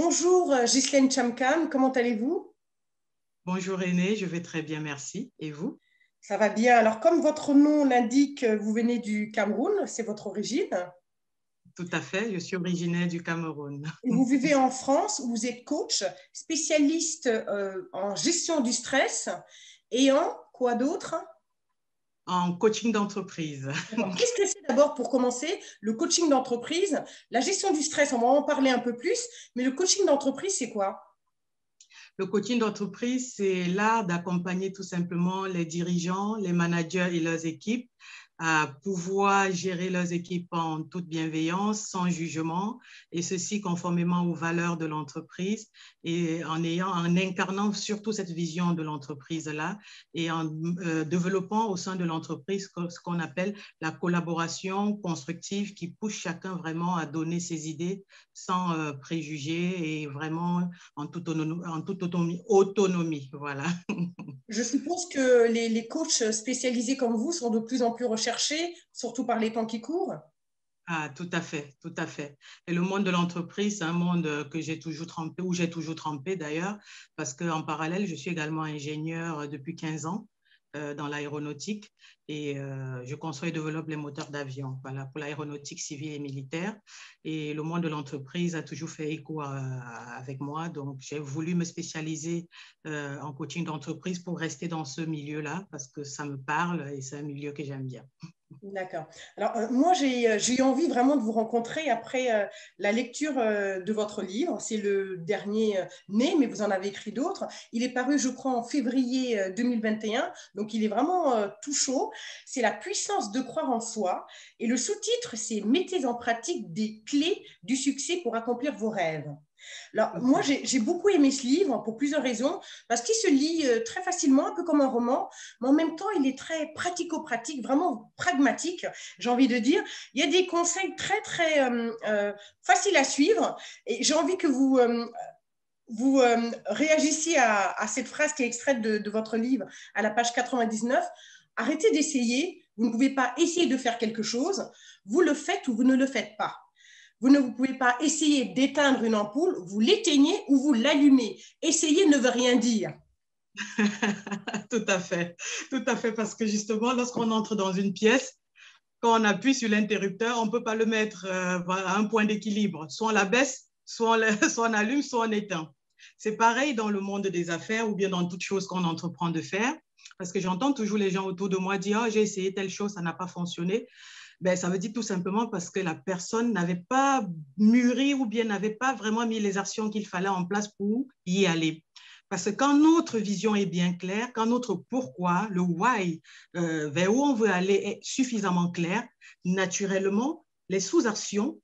Bonjour Ghislaine Chamkam, comment allez-vous? Bonjour Aîné, je vais très bien, merci. Et vous? Ça va bien. Alors, comme votre nom l'indique, vous venez du Cameroun, c'est votre origine. Tout à fait, je suis originaire du Cameroun. Et vous vivez en France, où vous êtes coach, spécialiste en gestion du stress et en quoi d'autre? En coaching d'entreprise. Alors, qu'est-ce que c'est d'abord pour commencer le coaching d'entreprise? La gestion du stress, on va en parler un peu plus, mais le coaching d'entreprise, c'est quoi? Le coaching d'entreprise, c'est l'art d'accompagner tout simplement les dirigeants, les managers et leurs équipes à pouvoir gérer leurs équipes en toute bienveillance, sans jugement, et ceci conformément aux valeurs de l'entreprise et en incarnant surtout cette vision de l'entreprise-là et en développant au sein de l'entreprise ce qu'on appelle la collaboration constructive qui pousse chacun vraiment à donner ses idées sans préjugés et vraiment en toute autonomie, voilà. Je suppose que les coachs spécialisés comme vous sont de plus en plus recherchés, surtout par les temps qui courent. Ah, tout à fait, tout à fait. Et le monde de l'entreprise, c'est un monde que j'ai toujours trempé, où j'ai toujours trempé d'ailleurs, parce qu'en parallèle, je suis également ingénieur depuis 15 ans dans l'aéronautique et je construis et développe les moteurs d'avion, voilà, pour l'aéronautique civile et militaire. Et le monde de l'entreprise a toujours fait écho avec moi, donc j'ai voulu me spécialiser en coaching d'entreprise pour rester dans ce milieu-là, parce que ça me parle et c'est un milieu que j'aime bien. D'accord. Alors, moi, j'ai eu envie vraiment de vous rencontrer après la lecture de votre livre. C'est le dernier né, mais vous en avez écrit d'autres. Il est paru, je crois, en février 2021, donc il est vraiment tout chaud. C'est La puissance de croire en soi. Et le sous-titre, c'est Mettez en pratique des clés du succès pour accomplir vos rêves. Alors, moi, j'ai beaucoup aimé ce livre pour plusieurs raisons, parce qu'il se lit très facilement, un peu comme un roman, mais en même temps, il est très pratico-pratique, vraiment pragmatique, j'ai envie de dire. Il y a des conseils très faciles à suivre, et j'ai envie que vous réagissiez à cette phrase qui est extraite de votre livre, à la page 99. Arrêtez d'essayer, vous ne pouvez pas essayer de faire quelque chose, vous le faites ou vous ne le faites pas. Vous ne pouvez pas essayer d'éteindre une ampoule, vous l'éteignez ou vous l'allumez. Essayer ne veut rien dire. Tout à fait, parce que justement, lorsqu'on entre dans une pièce, quand on appuie sur l'interrupteur, on ne peut pas le mettre à un point d'équilibre. Soit on la baisse, soit on allume, soit on éteint. C'est pareil dans le monde des affaires ou bien dans toute chose qu'on entreprend de faire, parce que j'entends toujours les gens autour de moi dire « Oh, j'ai essayé telle chose, ça n'a pas fonctionné ». Ben, ça veut dire tout simplement parce que la personne n'avait pas mûri ou bien n'avait pas vraiment mis les actions qu'il fallait en place pour y aller. Parce que quand notre vision est bien claire, quand notre pourquoi, le why, vers où on veut aller est suffisamment clair, naturellement, les sous-actions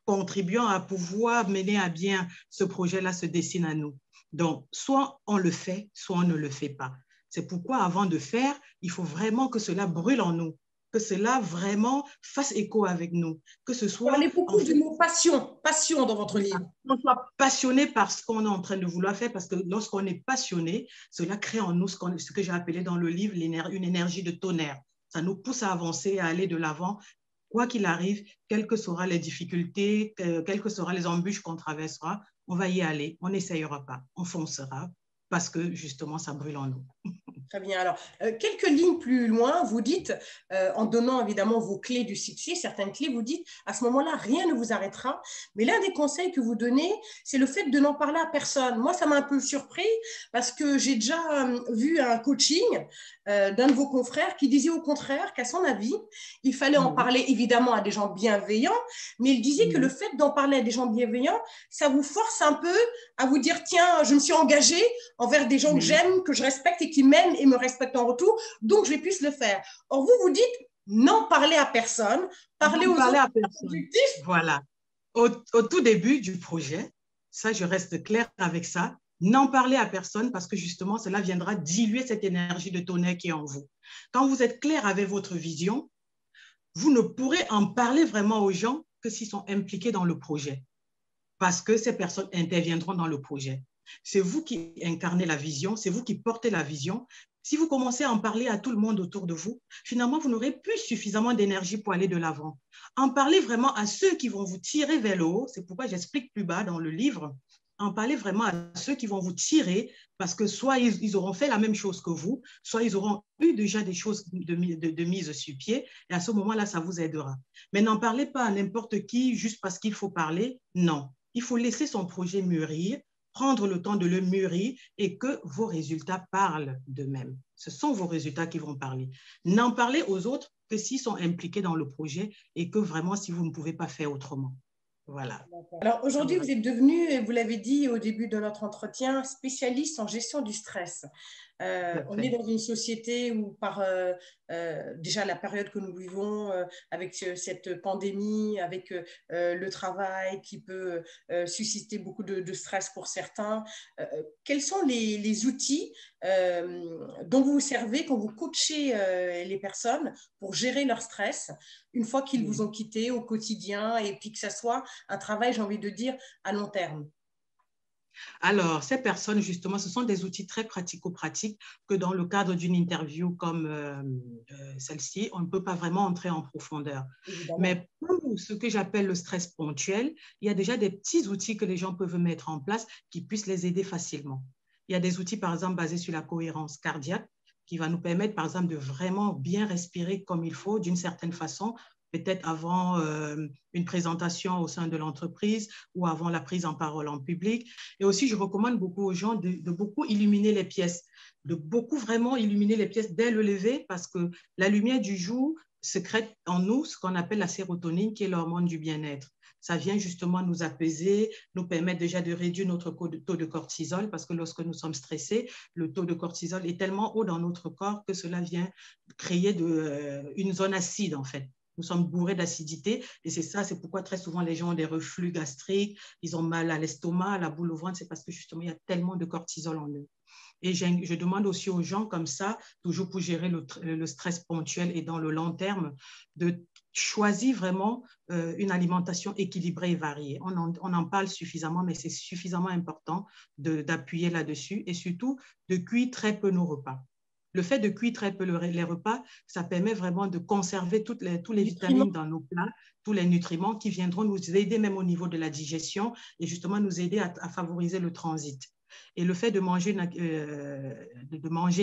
contribuant à pouvoir mener à bien ce projet-là se dessinent à nous. Donc, soit on le fait, soit on ne le fait pas. C'est pourquoi, avant de faire, il faut vraiment que cela brûle en nous, que cela vraiment fasse écho avec nous, que ce Vous soit, parlez en beaucoup du fait, mot passion, passion dans votre livre. qu'on soit passionné par ce qu'on est en train de vouloir faire, parce que lorsqu'on est passionné, cela crée en nous ce que j'ai appelé dans le livre une énergie de tonnerre. Ça nous pousse à avancer, à aller de l'avant, quoi qu'il arrive, quelles que seront les difficultés, quelles que seront les embûches qu'on traversera, on va y aller, on n'essayera pas, on foncera, parce que justement, ça brûle en nous. Très bien. Alors, quelques lignes plus loin, vous dites, en donnant évidemment vos clés du succès, certaines clés, vous dites, à ce moment-là, rien ne vous arrêtera. Mais l'un des conseils que vous donnez, c'est le fait de n'en parler à personne. Moi, ça m'a un peu surpris parce que j'ai déjà vu un coaching d'un de vos confrères qui disait au contraire qu'à son avis, il fallait en Oui, parler évidemment à des gens bienveillants, mais il disait que le oui, fait d'en parler à des gens bienveillants, ça vous force un peu à vous dire, tiens, je me suis engagé envers des gens que oui. j'aime, que je respecte et qui m'aiment et me respectent en retour, donc je puisse le faire. Or, vous dites, non parler à personne, parler N'en aux parler autres à personne. objectifs. Voilà. Au tout début du projet, ça, je reste claire avec ça, n'en parlez à personne parce que justement, cela viendra diluer cette énergie de tonnerre qui est en vous. Quand vous êtes clair avec votre vision, vous ne pourrez en parler vraiment aux gens que s'ils sont impliqués dans le projet parce que ces personnes interviendront dans le projet. C'est vous qui incarnez la vision, c'est vous qui portez la vision. Si vous commencez à en parler à tout le monde autour de vous, finalement, vous n'aurez plus suffisamment d'énergie pour aller de l'avant. En parler vraiment à ceux qui vont vous tirer vers le haut, c'est pourquoi j'explique plus bas dans le livre en parler vraiment à ceux qui vont vous tirer, parce que soit ils auront fait la même chose que vous, soit ils auront eu déjà des choses de mise sur pied, et à ce moment-là, ça vous aidera. Mais n'en parlez pas à n'importe qui juste parce qu'il faut parler, non. Il faut laisser son projet mûrir, prendre le temps de le mûrir et que vos résultats parlent d'eux-mêmes. Ce sont vos résultats qui vont parler. N'en parlez aux autres que s'ils sont impliqués dans le projet et que vraiment, si vous ne pouvez pas faire autrement. Voilà. Alors aujourd'hui, vous êtes devenu, et vous l'avez dit au début de notre entretien, spécialiste en gestion du stress. On est dans une société où déjà la période que nous vivons avec cette pandémie, avec le travail qui peut susciter beaucoup de stress pour certains, quels sont les outils dont vous vous servez quand vous coachez les personnes pour gérer leur stress une fois qu'ils vous ont quitté au quotidien et puis que ça soit un travail, j'ai envie de dire, à long terme? Alors, ces personnes, justement, ce sont des outils très pratico-pratiques que dans le cadre d'une interview comme celle-ci, on ne peut pas vraiment entrer en profondeur. Évidemment. Mais pour ce que j'appelle le stress ponctuel, il y a déjà des petits outils que les gens peuvent mettre en place qui puissent les aider facilement. Il y a des outils, par exemple, basés sur la cohérence cardiaque qui va nous permettre, par exemple, de vraiment bien respirer comme il faut, d'une certaine façon, peut-être avant une présentation au sein de l'entreprise ou avant la prise en parole en public. Et aussi, je recommande beaucoup aux gens de beaucoup illuminer les pièces, de beaucoup vraiment illuminer les pièces dès le lever parce que la lumière du jour sécrète en nous ce qu'on appelle la sérotonine, qui est l'hormone du bien-être. Ça vient justement nous apaiser, nous permettre déjà de réduire notre taux de cortisol parce que lorsque nous sommes stressés, le taux de cortisol est tellement haut dans notre corps que cela vient créer une zone acide en fait. Nous sommes bourrés d'acidité et c'est pourquoi très souvent les gens ont des reflux gastriques, ils ont mal à l'estomac, à la boule au ventre, c'est parce que justement il y a tellement de cortisol en eux. Et je demande aussi aux gens comme ça, toujours pour gérer le stress ponctuel et dans le long terme, de choisir vraiment une alimentation équilibrée et variée. On en parle suffisamment, mais c'est suffisamment important d'appuyer là-dessus et surtout de cuire très peu nos repas. Le fait de cuire très peu les repas, ça permet vraiment de conserver tous les vitamines dans nos plats, tous les nutriments qui viendront nous aider même au niveau de la digestion et justement nous aider à favoriser le transit. Et le fait de manger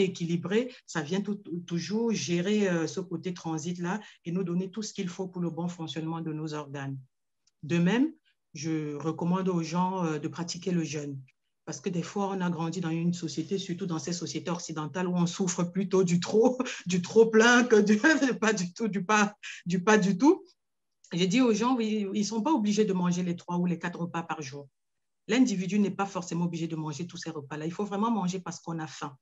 équilibré, ça vient toujours gérer ce côté transit-là et nous donner tout ce qu'il faut pour le bon fonctionnement de nos organes. De même, je recommande aux gens de pratiquer le jeûne. Parce que des fois, on a grandi dans une société, surtout dans ces sociétés occidentales, où on souffre plutôt du trop plein que du pas du tout. J'ai dit aux gens, ils ne sont pas obligés de manger les 3 ou les 4 repas par jour. L'individu n'est pas forcément obligé de manger tous ces repas-là. Il faut vraiment manger parce qu'on a faim,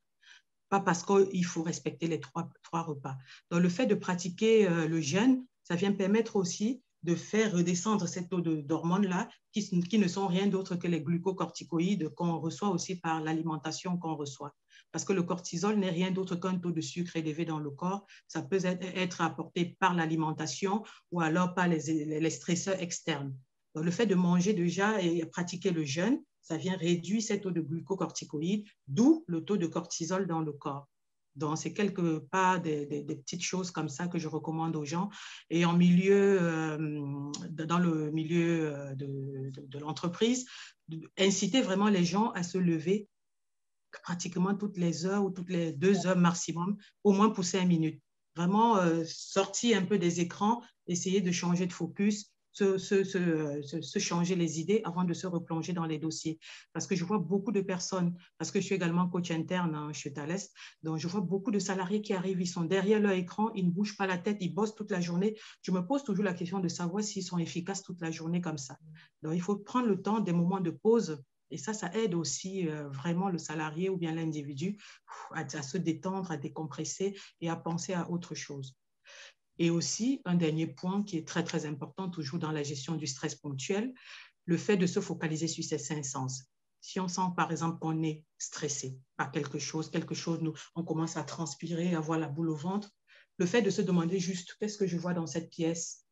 pas parce qu'il faut respecter les trois repas. Donc, le fait de pratiquer le jeûne, ça vient permettre aussi de faire redescendre ces taux d'hormones-là qui ne sont rien d'autre que les glucocorticoïdes qu'on reçoit aussi par l'alimentation qu'on reçoit. Parce que le cortisol n'est rien d'autre qu'un taux de sucre élevé dans le corps. Ça peut être apporté par l'alimentation ou alors par les stresseurs externes. Donc, le fait de manger déjà et pratiquer le jeûne, ça vient réduire ces taux de glucocorticoïdes, d'où le taux de cortisol dans le corps. Donc, c'est quelque part des petites choses comme ça que je recommande aux gens. Et dans le milieu de l'entreprise, inciter vraiment les gens à se lever pratiquement toutes les heures ou toutes les 2 heures maximum, au moins pour 5 minutes. Vraiment sortir un peu des écrans, essayer de changer de focus, se changer les idées avant de se replonger dans les dossiers. Parce que je vois beaucoup de personnes, parce que je suis également coach interne chez Thales, donc je vois beaucoup de salariés qui arrivent, ils sont derrière leur écran, ils ne bougent pas la tête, ils bossent toute la journée. Je me pose toujours la question de savoir s'ils sont efficaces toute la journée comme ça. Donc il faut prendre le temps, des moments de pause. Et ça aide aussi vraiment le salarié ou bien l'individu à se détendre, à décompresser et à penser à autre chose. Et aussi, un dernier point qui est très, très important, toujours dans la gestion du stress ponctuel, le fait de se focaliser sur ses 5 sens. Si on sent, par exemple, qu'on est stressé par quelque chose, on commence à transpirer, à avoir la boule au ventre, le fait de se demander juste qu'est-ce que je vois dans cette pièce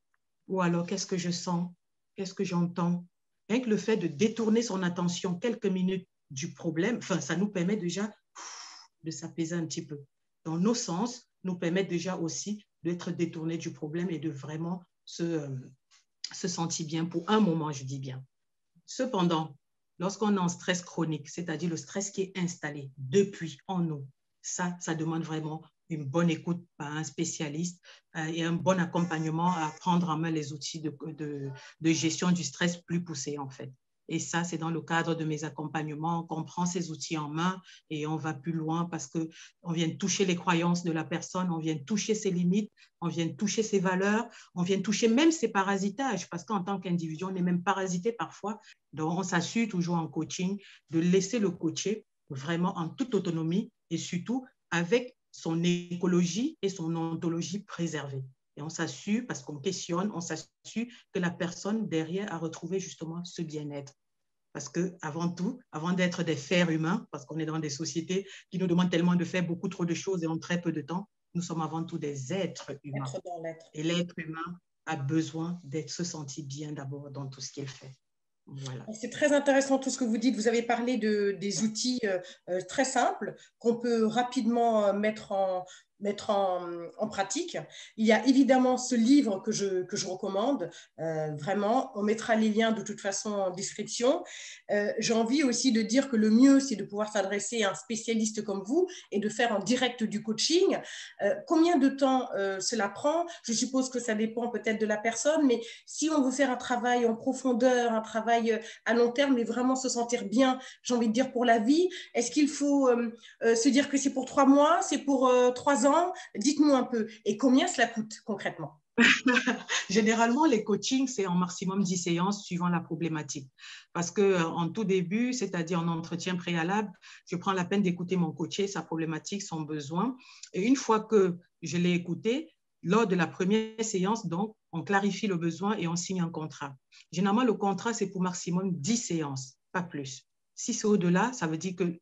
ou alors qu'est-ce que je sens, qu'est-ce que j'entends. Rien que le fait de détourner son attention quelques minutes du problème, ça nous permet déjà de s'apaiser un petit peu. Dans nos sens, nous permettent déjà aussi d'être détournés du problème et de vraiment se sentir bien pour un moment, je dis bien. Cependant, lorsqu'on est en stress chronique, c'est-à-dire le stress qui est installé depuis en nous, ça demande vraiment une bonne écoute par un spécialiste et un bon accompagnement à prendre en main les outils de gestion du stress plus poussés, en fait. Et ça, c'est dans le cadre de mes accompagnements qu'on prend ces outils en main et on va plus loin parce qu'on vient toucher les croyances de la personne, on vient toucher ses limites, on vient toucher ses valeurs, on vient toucher même ses parasitages parce qu'en tant qu'individu, on est même parasité parfois. Donc, on s'assure toujours en coaching de laisser le coacher vraiment en toute autonomie et surtout avec son écologie et son ontologie préservée. Et on s'assure, parce qu'on questionne, on s'assure que la personne derrière a retrouvé justement ce bien-être. Parce qu'avant tout, avant d'être des fers humains, parce qu'on est dans des sociétés qui nous demandent tellement de faire beaucoup trop de choses et en très peu de temps, nous sommes avant tout des êtres humains. Être dans l'être. Et l'être humain a besoin d'être se sentir bien d'abord dans tout ce qu'il fait. Voilà. C'est très intéressant tout ce que vous dites. Vous avez parlé des outils très simples qu'on peut rapidement mettre en pratique. Il y a évidemment ce livre que je recommande, vraiment. On mettra les liens de toute façon en description. J'ai envie aussi de dire que le mieux, c'est de pouvoir s'adresser à un spécialiste comme vous et de faire en direct du coaching. Combien de temps cela prend? Je suppose que ça dépend peut-être de la personne, mais si on veut faire un travail en profondeur, un travail à long terme, mais vraiment se sentir bien, j'ai envie de dire pour la vie, est-ce qu'il faut se dire que c'est pour 3 mois, c'est pour 3 ans? Dites-nous un peu. Et combien cela coûte concrètement? Généralement, les coachings, c'est en maximum 10 séances suivant la problématique. Parce qu'en tout début, c'est-à-dire en entretien préalable, je prends la peine d'écouter mon coaché, sa problématique, son besoin. Et une fois que je l'ai écouté, lors de la première séance, donc, on clarifie le besoin et on signe un contrat. Généralement, le contrat, c'est pour maximum 10 séances, pas plus. Si c'est au-delà, ça veut dire que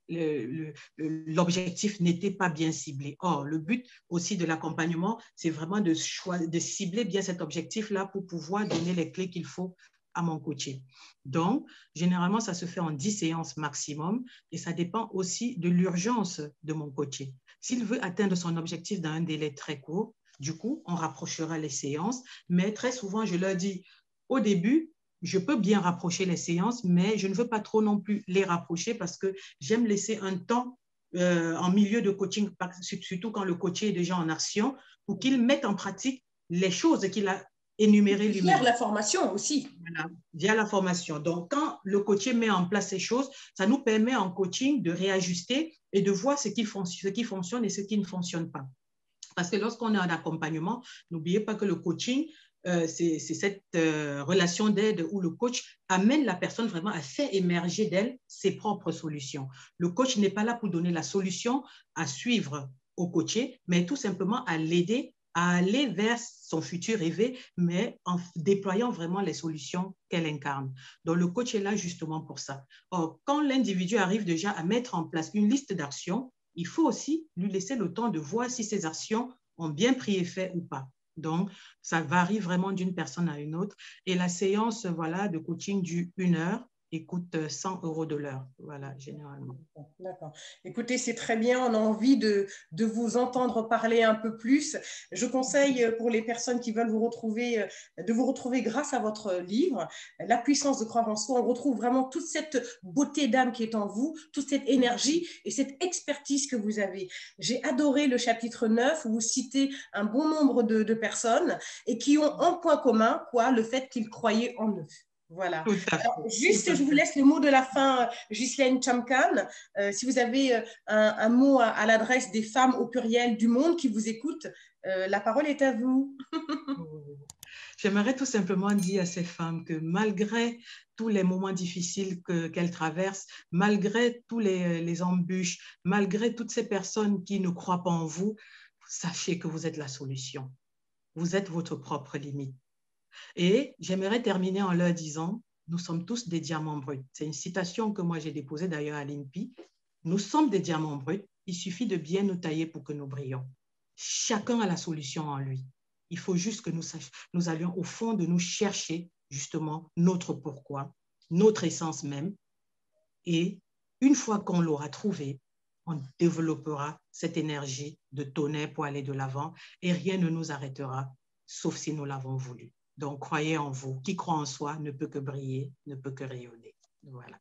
l'objectif n'était pas bien ciblé. Or, le but aussi de l'accompagnement, c'est vraiment de cibler bien cet objectif-là pour pouvoir donner les clés qu'il faut à mon coaché. Donc, généralement, ça se fait en 10 séances maximum et ça dépend aussi de l'urgence de mon coaché. S'il veut atteindre son objectif dans un délai très court, du coup, on rapprochera les séances, mais très souvent, je leur dis au début, je peux bien rapprocher les séances, mais je ne veux pas trop non plus les rapprocher parce que j'aime laisser un temps en milieu de coaching, surtout quand le coaché est déjà en action, pour qu'il mette en pratique les choses qu'il a énumérées lui-même. Via la formation aussi. Voilà, via la formation. Donc, quand le coaché met en place ces choses, ça nous permet en coaching de réajuster et de voir ce qui fonctionne et ce qui ne fonctionne pas. Parce que lorsqu'on est en accompagnement, n'oubliez pas que le coaching, c'est cette relation d'aide où le coach amène la personne vraiment à faire émerger d'elle ses propres solutions. Le coach n'est pas là pour donner la solution à suivre au coaché, mais tout simplement à l'aider à aller vers son futur rêvé, mais en déployant vraiment les solutions qu'elle incarne. Donc, le coach est là justement pour ça. Or, quand l'individu arrive déjà à mettre en place une liste d'actions, il faut aussi lui laisser le temps de voir si ces actions ont bien pris effet ou pas. Donc, ça varie vraiment d'une personne à une autre. Et la séance voilà, de coaching dure 1 heure et coûte 100 € de l'heure, voilà, généralement. D'accord. Écoutez, c'est très bien. On a envie de vous entendre parler un peu plus. Je conseille pour les personnes qui veulent vous retrouver, de vous retrouver grâce à votre livre, La puissance de croire en soi. On retrouve vraiment toute cette beauté d'âme qui est en vous, toute cette énergie et cette expertise que vous avez. J'ai adoré le chapitre 9 où vous citez un bon nombre de personnes et qui ont un point commun, quoi, le fait qu'ils croyaient en eux. Voilà. Alors, juste, je vous laisse le mot de la fin, Ghislaine Chamkan. Si vous avez un mot à l'adresse des femmes au pluriel du monde qui vous écoutent, la parole est à vous. J'aimerais tout simplement dire à ces femmes que malgré tous les moments difficiles qu'elles traversent, malgré tous les embûches, malgré toutes ces personnes qui ne croient pas en vous, sachez que vous êtes la solution. Vous êtes votre propre limite. Et j'aimerais terminer en leur disant, nous sommes tous des diamants bruts. C'est une citation que moi j'ai déposée d'ailleurs à l'INPI. Nous sommes des diamants bruts. Il suffit de bien nous tailler pour que nous brillons. Chacun a la solution en lui. Il faut juste que nous allions au fond de nous chercher justement notre pourquoi, notre essence même. Et une fois qu'on l'aura trouvé, on développera cette énergie de tonnerre pour aller de l'avant et rien ne nous arrêtera, sauf si nous l'avons voulu. Donc, croyez en vous. Qui croit en soi ne peut que briller, ne peut que rayonner. Voilà.